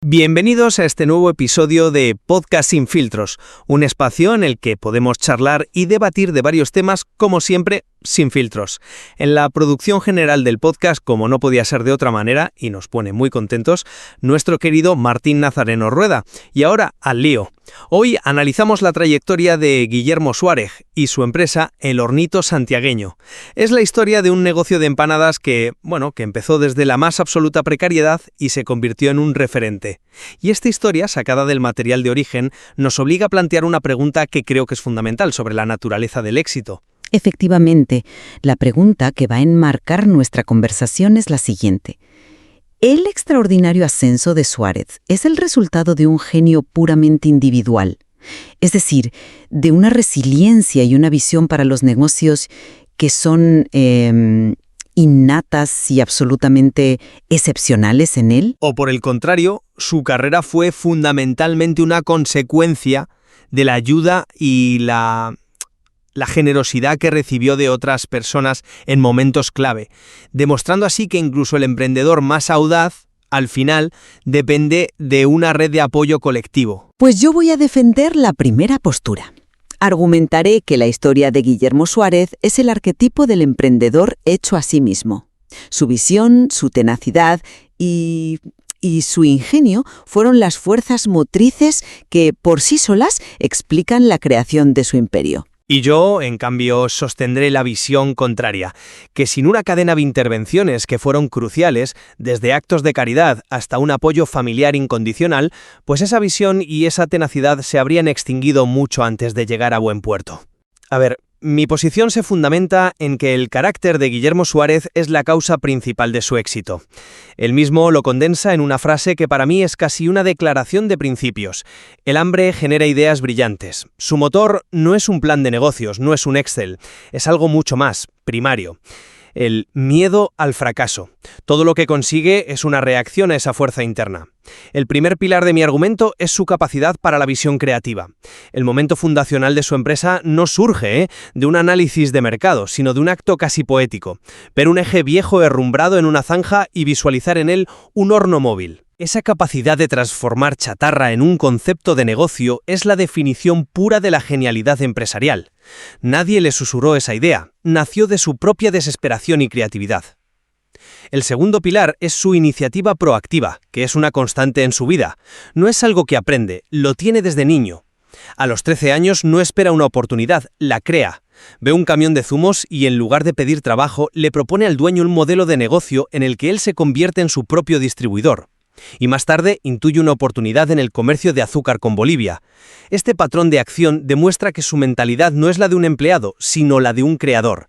Bienvenidos a este nuevo episodio de Podcast Sin Filtros, un espacio en el que podemos charlar y debatir de varios temas, como siempre, sin filtros. En la producción general del podcast, como no podía ser de otra manera, y nos pone muy contentos, nuestro querido Martín Nazareno Rueda. Y ahora, al lío. Hoy analizamos la trayectoria de Guillermo Suárez y su empresa El Hornito Santiagueño. Es la historia de un negocio de empanadas que empezó desde la más absoluta precariedad y se convirtió en un referente. Y esta historia, sacada del material de origen, nos obliga a plantear una pregunta que creo que es fundamental sobre la naturaleza del éxito. Efectivamente, la pregunta que va a enmarcar nuestra conversación es la siguiente. ¿El extraordinario ascenso de Suárez es el resultado de un genio puramente individual? Es decir, de una resiliencia y una visión para los negocios que son innatas y absolutamente excepcionales en él. O por el contrario, su carrera fue fundamentalmente una consecuencia de la ayuda y la generosidad que recibió de otras personas en momentos clave, demostrando así que incluso el emprendedor más audaz, al final, depende de una red de apoyo colectivo. Pues yo voy a defender la primera postura. Argumentaré que la historia de Guillermo Suárez es el arquetipo del emprendedor hecho a sí mismo. Su visión, su tenacidad y su ingenio fueron las fuerzas motrices que, por sí solas, explican la creación de su imperio. Y yo, en cambio, sostendré la visión contraria, que sin una cadena de intervenciones que fueron cruciales, desde actos de caridad hasta un apoyo familiar incondicional, pues esa visión y esa tenacidad se habrían extinguido mucho antes de llegar a buen puerto. A ver, mi posición se fundamenta en que el carácter de Guillermo Suárez es la causa principal de su éxito. Él mismo lo condensa en una frase que para mí es casi una declaración de principios. El hambre genera ideas brillantes. Su motor no es un plan de negocios, no es un Excel, es algo mucho más, primario. El miedo al fracaso. Todo lo que consigue es una reacción a esa fuerza interna. El primer pilar de mi argumento es su capacidad para la visión creativa. El momento fundacional de su empresa no surge de un análisis de mercado, sino de un acto casi poético. Ver un eje viejo herrumbrado en una zanja y visualizar en él un horno móvil. Esa capacidad de transformar chatarra en un concepto de negocio es la definición pura de la genialidad empresarial. Nadie le susurró esa idea, nació de su propia desesperación y creatividad. El segundo pilar es su iniciativa proactiva, que es una constante en su vida. No es algo que aprende, lo tiene desde niño. A los 13 años no espera una oportunidad, la crea. Ve un camión de zumos y en lugar de pedir trabajo, le propone al dueño un modelo de negocio en el que él se convierte en su propio distribuidor. Y más tarde intuye una oportunidad en el comercio de azúcar con Bolivia. Este patrón de acción demuestra que su mentalidad no es la de un empleado, sino la de un creador.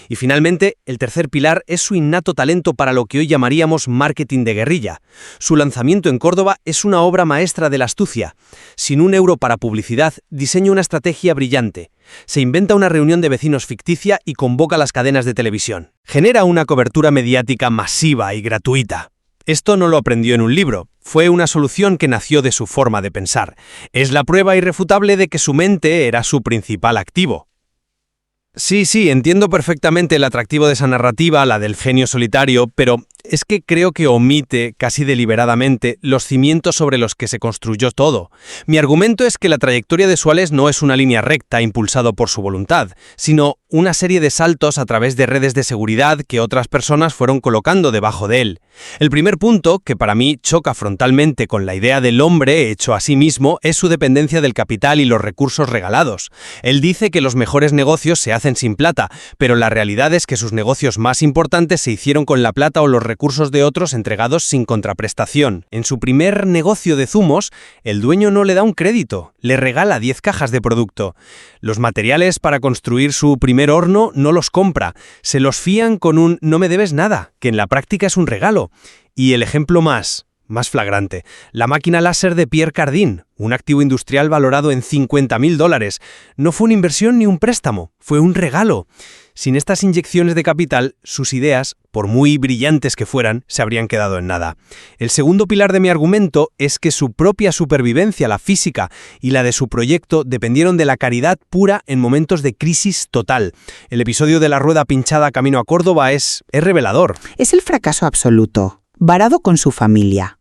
Y finalmente, el tercer pilar es su innato talento para lo que hoy llamaríamos marketing de guerrilla. Su lanzamiento en Córdoba es una obra maestra de la astucia. Sin un euro para publicidad, diseña una estrategia brillante. Se inventa una reunión de vecinos ficticia y convoca a las cadenas de televisión. Genera una cobertura mediática masiva y gratuita. Esto no lo aprendió en un libro, fue una solución que nació de su forma de pensar. Es la prueba irrefutable de que su mente era su principal activo. Sí, entiendo perfectamente el atractivo de esa narrativa, la del genio solitario, pero es que creo que omite, casi deliberadamente, los cimientos sobre los que se construyó todo. Mi argumento es que la trayectoria de Suárez no es una línea recta impulsado por su voluntad, sino una serie de saltos a través de redes de seguridad que otras personas fueron colocando debajo de él. El primer punto, que para mí choca frontalmente con la idea del hombre hecho a sí mismo, es su dependencia del capital y los recursos regalados. Él dice que los mejores negocios se hacen sin plata, pero la realidad es que sus negocios más importantes se hicieron con la plata o los recursos de otros entregados sin contraprestación. En su primer negocio de zumos, el dueño no le da un crédito, le regala 10 cajas de producto. Los materiales para construir su primer horno no los compra, se los fían con un «no me debes nada», que en la práctica es un regalo. Y el ejemplo más flagrante, la máquina láser de Pierre Cardin, un activo industrial valorado en $50.000. No fue una inversión ni un préstamo, fue un regalo. Sin estas inyecciones de capital, sus ideas, por muy brillantes que fueran, se habrían quedado en nada. El segundo pilar de mi argumento es que su propia supervivencia, la física, y la de su proyecto dependieron de la caridad pura en momentos de crisis total. El episodio de la rueda pinchada camino a Córdoba es revelador. Es el fracaso absoluto, varado con su familia.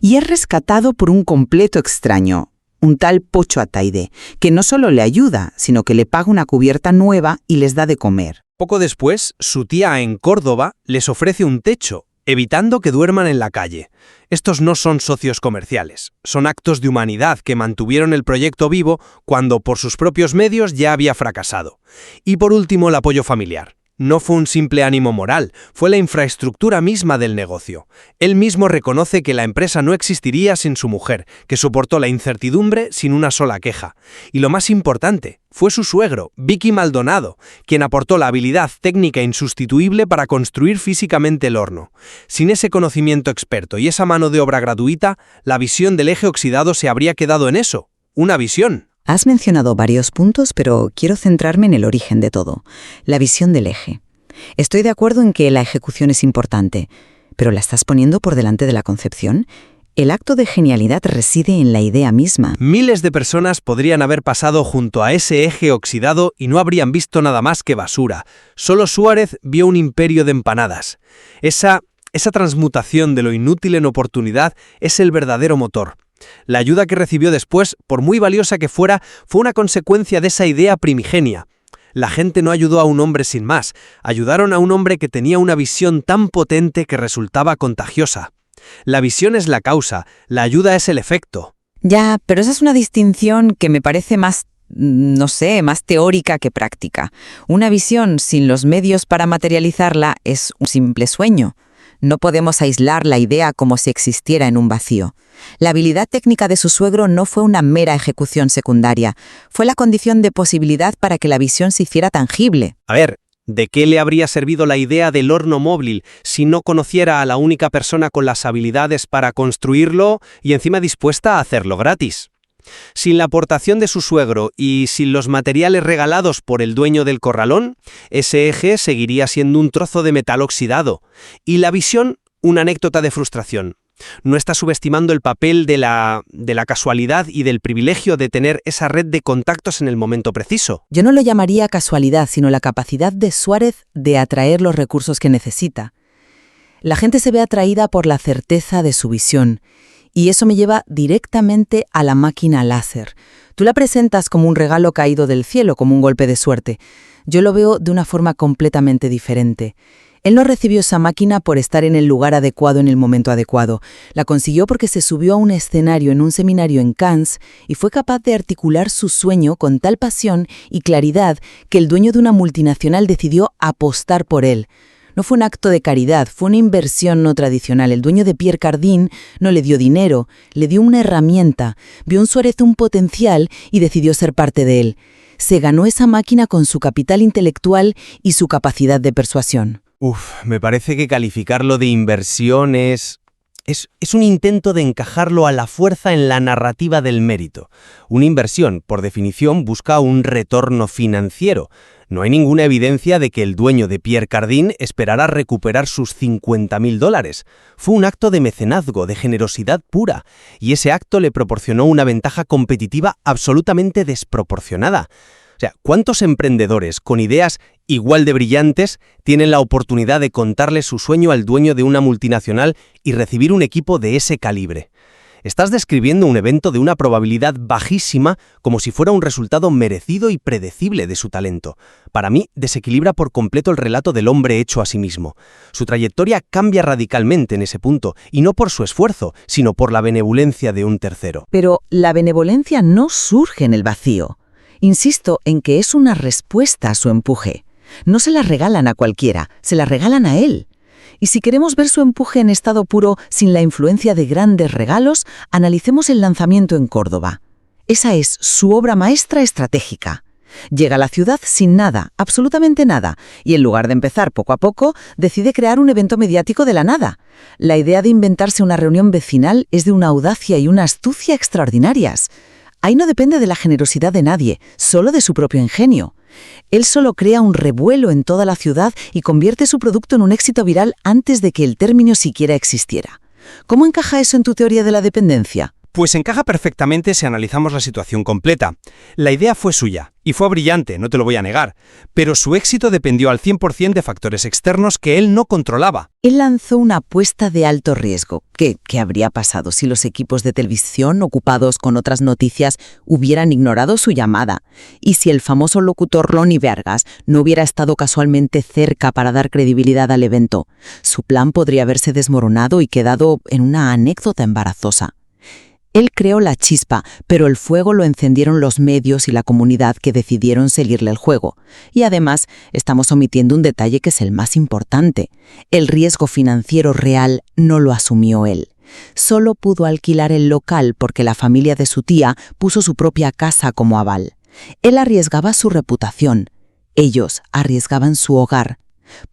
Y es rescatado por un completo extraño, un tal Pocho Ataide, que no solo le ayuda, sino que le paga una cubierta nueva y les da de comer. Poco después, su tía en Córdoba les ofrece un techo, evitando que duerman en la calle. Estos no son socios comerciales, son actos de humanidad que mantuvieron el proyecto vivo cuando por sus propios medios ya había fracasado. Y por último, el apoyo familiar. No fue un simple ánimo moral, fue la infraestructura misma del negocio. Él mismo reconoce que la empresa no existiría sin su mujer, que soportó la incertidumbre sin una sola queja. Y lo más importante, fue su suegro, Vicky Maldonado, quien aportó la habilidad técnica insustituible para construir físicamente el horno. Sin ese conocimiento experto y esa mano de obra gratuita, la visión del eje oxidado se habría quedado en eso, una visión. Has mencionado varios puntos, pero quiero centrarme en el origen de todo, la visión del eje. Estoy de acuerdo en que la ejecución es importante, pero ¿la estás poniendo por delante de la concepción? El acto de genialidad reside en la idea misma. Miles de personas podrían haber pasado junto a ese eje oxidado y no habrían visto nada más que basura. Solo Suárez vio un imperio de empanadas. Esa transmutación de lo inútil en oportunidad es el verdadero motor. La ayuda que recibió después, por muy valiosa que fuera, fue una consecuencia de esa idea primigenia. La gente no ayudó a un hombre sin más, ayudaron a un hombre que tenía una visión tan potente que resultaba contagiosa. La visión es la causa, la ayuda es el efecto. Ya, pero esa es una distinción que me parece más teórica que práctica. Una visión sin los medios para materializarla es un simple sueño. No podemos aislar la idea como si existiera en un vacío. La habilidad técnica de su suegro no fue una mera ejecución secundaria, fue la condición de posibilidad para que la visión se hiciera tangible. A ver, ¿de qué le habría servido la idea del horno móvil si no conociera a la única persona con las habilidades para construirlo y encima dispuesta a hacerlo gratis? Sin la aportación de su suegro y sin los materiales regalados por el dueño del corralón, ese eje seguiría siendo un trozo de metal oxidado. Y la visión, una anécdota de frustración. No está subestimando el papel de la casualidad y del privilegio de tener esa red de contactos en el momento preciso. Yo no lo llamaría casualidad, sino la capacidad de Suárez de atraer los recursos que necesita. La gente se ve atraída por la certeza de su visión. Y eso me lleva directamente a la máquina láser. Tú la presentas como un regalo caído del cielo, como un golpe de suerte. Yo lo veo de una forma completamente diferente. Él no recibió esa máquina por estar en el lugar adecuado en el momento adecuado. La consiguió porque se subió a un escenario en un seminario en Cannes y fue capaz de articular su sueño con tal pasión y claridad que el dueño de una multinacional decidió apostar por él. No fue un acto de caridad, fue una inversión no tradicional. El dueño de Pierre Cardin no le dio dinero, le dio una herramienta, vio en Suárez un potencial y decidió ser parte de él. Se ganó esa máquina con su capital intelectual y su capacidad de persuasión. Me parece que calificarlo de inversión es un intento de encajarlo a la fuerza en la narrativa del mérito. Una inversión, por definición, busca un retorno financiero. No hay ninguna evidencia de que el dueño de Pierre Cardin esperara recuperar sus $50.000. Fue un acto de mecenazgo, de generosidad pura, y ese acto le proporcionó una ventaja competitiva absolutamente desproporcionada. O sea, ¿cuántos emprendedores con ideas igual de brillantes tienen la oportunidad de contarle su sueño al dueño de una multinacional y recibir un equipo de ese calibre? Estás describiendo un evento de una probabilidad bajísima como si fuera un resultado merecido y predecible de su talento. Para mí, desequilibra por completo el relato del hombre hecho a sí mismo. Su trayectoria cambia radicalmente en ese punto, y no por su esfuerzo, sino por la benevolencia de un tercero. Pero la benevolencia no surge en el vacío. Insisto en que es una respuesta a su empuje. No se la regalan a cualquiera, se la regalan a él. Y si queremos ver su empuje en estado puro sin la influencia de grandes regalos, analicemos el lanzamiento en Córdoba. Esa es su obra maestra estratégica. Llega a la ciudad sin nada, absolutamente nada, y en lugar de empezar poco a poco, decide crear un evento mediático de la nada. La idea de inventarse una reunión vecinal es de una audacia y una astucia extraordinarias. Ahí no depende de la generosidad de nadie, solo de su propio ingenio. Él solo crea un revuelo en toda la ciudad y convierte su producto en un éxito viral antes de que el término siquiera existiera. ¿Cómo encaja eso en tu teoría de la dependencia? Pues encaja perfectamente si analizamos la situación completa. La idea fue suya, y fue brillante, no te lo voy a negar, pero su éxito dependió al 100% de factores externos que él no controlaba. Él lanzó una apuesta de alto riesgo. ¿Qué habría pasado si los equipos de televisión ocupados con otras noticias hubieran ignorado su llamada? ¿Y si el famoso locutor Lonnie Vargas no hubiera estado casualmente cerca para dar credibilidad al evento? Su plan podría haberse desmoronado y quedado en una anécdota embarazosa. Él creó la chispa, pero el fuego lo encendieron los medios y la comunidad que decidieron seguirle el juego. Y además, estamos omitiendo un detalle que es el más importante. El riesgo financiero real no lo asumió él. Solo pudo alquilar el local porque la familia de su tía puso su propia casa como aval. Él arriesgaba su reputación. Ellos arriesgaban su hogar.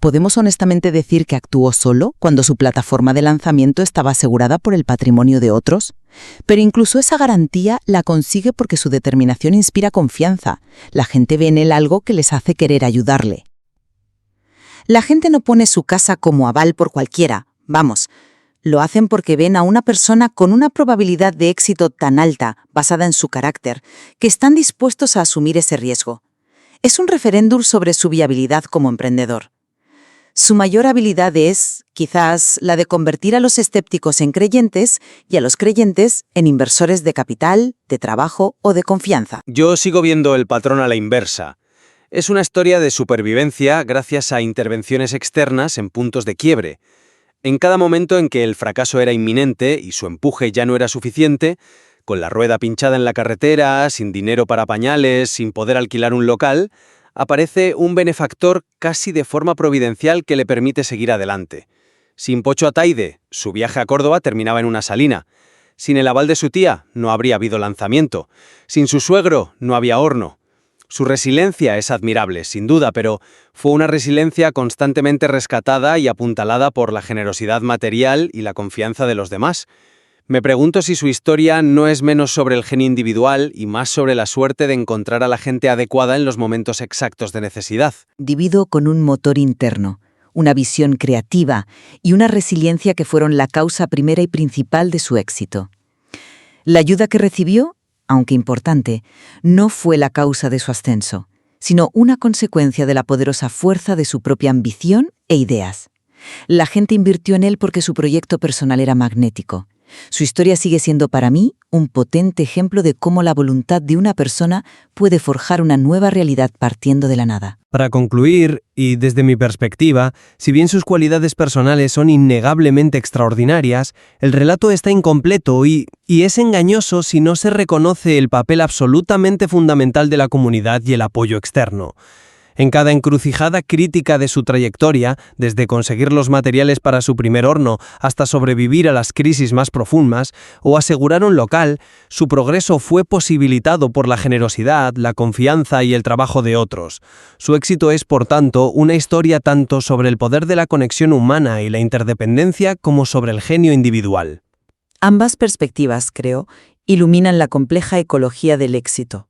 ¿Podemos honestamente decir que actuó solo cuando su plataforma de lanzamiento estaba asegurada por el patrimonio de otros? Pero incluso esa garantía la consigue porque su determinación inspira confianza. La gente ve en él algo que les hace querer ayudarle. La gente no pone su casa como aval por cualquiera. Vamos, lo hacen porque ven a una persona con una probabilidad de éxito tan alta, basada en su carácter, que están dispuestos a asumir ese riesgo. Es un referéndum sobre su viabilidad como emprendedor. Su mayor habilidad es, quizás, la de convertir a los escépticos en creyentes y a los creyentes en inversores de capital, de trabajo o de confianza. Yo sigo viendo el patrón a la inversa. Es una historia de supervivencia gracias a intervenciones externas en puntos de quiebre. En cada momento en que el fracaso era inminente y su empuje ya no era suficiente, con la rueda pinchada en la carretera, sin dinero para pañales, sin poder alquilar un local, aparece un benefactor casi de forma providencial que le permite seguir adelante. Sin Pocho Ataide, su viaje a Córdoba terminaba en una salina. Sin el aval de su tía, no habría habido lanzamiento. Sin su suegro, no había horno. Su resiliencia es admirable, sin duda, pero fue una resiliencia constantemente rescatada y apuntalada por la generosidad material y la confianza de los demás. Me pregunto si su historia no es menos sobre el genio individual y más sobre la suerte de encontrar a la gente adecuada en los momentos exactos de necesidad. Individuo con un motor interno, una visión creativa y una resiliencia que fueron la causa primera y principal de su éxito. La ayuda que recibió, aunque importante, no fue la causa de su ascenso, sino una consecuencia de la poderosa fuerza de su propia ambición e ideas. La gente invirtió en él porque su proyecto personal era magnético. Su historia sigue siendo para mí un potente ejemplo de cómo la voluntad de una persona puede forjar una nueva realidad partiendo de la nada. Para concluir, y desde mi perspectiva, si bien sus cualidades personales son innegablemente extraordinarias, el relato está incompleto y es engañoso si no se reconoce el papel absolutamente fundamental de la comunidad y el apoyo externo. En cada encrucijada crítica de su trayectoria, desde conseguir los materiales para su primer horno hasta sobrevivir a las crisis más profundas o asegurar un local, su progreso fue posibilitado por la generosidad, la confianza y el trabajo de otros. Su éxito es, por tanto, una historia tanto sobre el poder de la conexión humana y la interdependencia como sobre el genio individual. Ambas perspectivas, creo, iluminan la compleja ecología del éxito.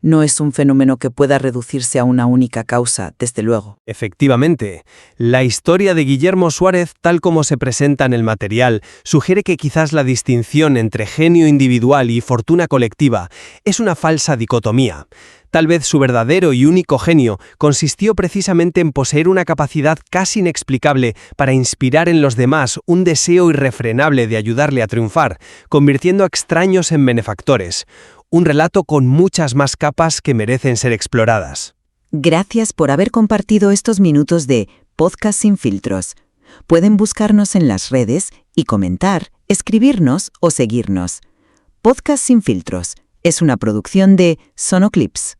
No es un fenómeno que pueda reducirse a una única causa, desde luego. Efectivamente, la historia de Guillermo Suárez, tal como se presenta en el material, sugiere que quizás la distinción entre genio individual y fortuna colectiva es una falsa dicotomía. Tal vez su verdadero y único genio consistió precisamente en poseer una capacidad casi inexplicable para inspirar en los demás un deseo irrefrenable de ayudarle a triunfar, convirtiendo a extraños en benefactores. Un relato con muchas más capas que merecen ser exploradas. Gracias por haber compartido estos minutos de Podcast Sin Filtros. Pueden buscarnos en las redes y comentar, escribirnos o seguirnos. Podcast Sin Filtros es una producción de Sonoclips.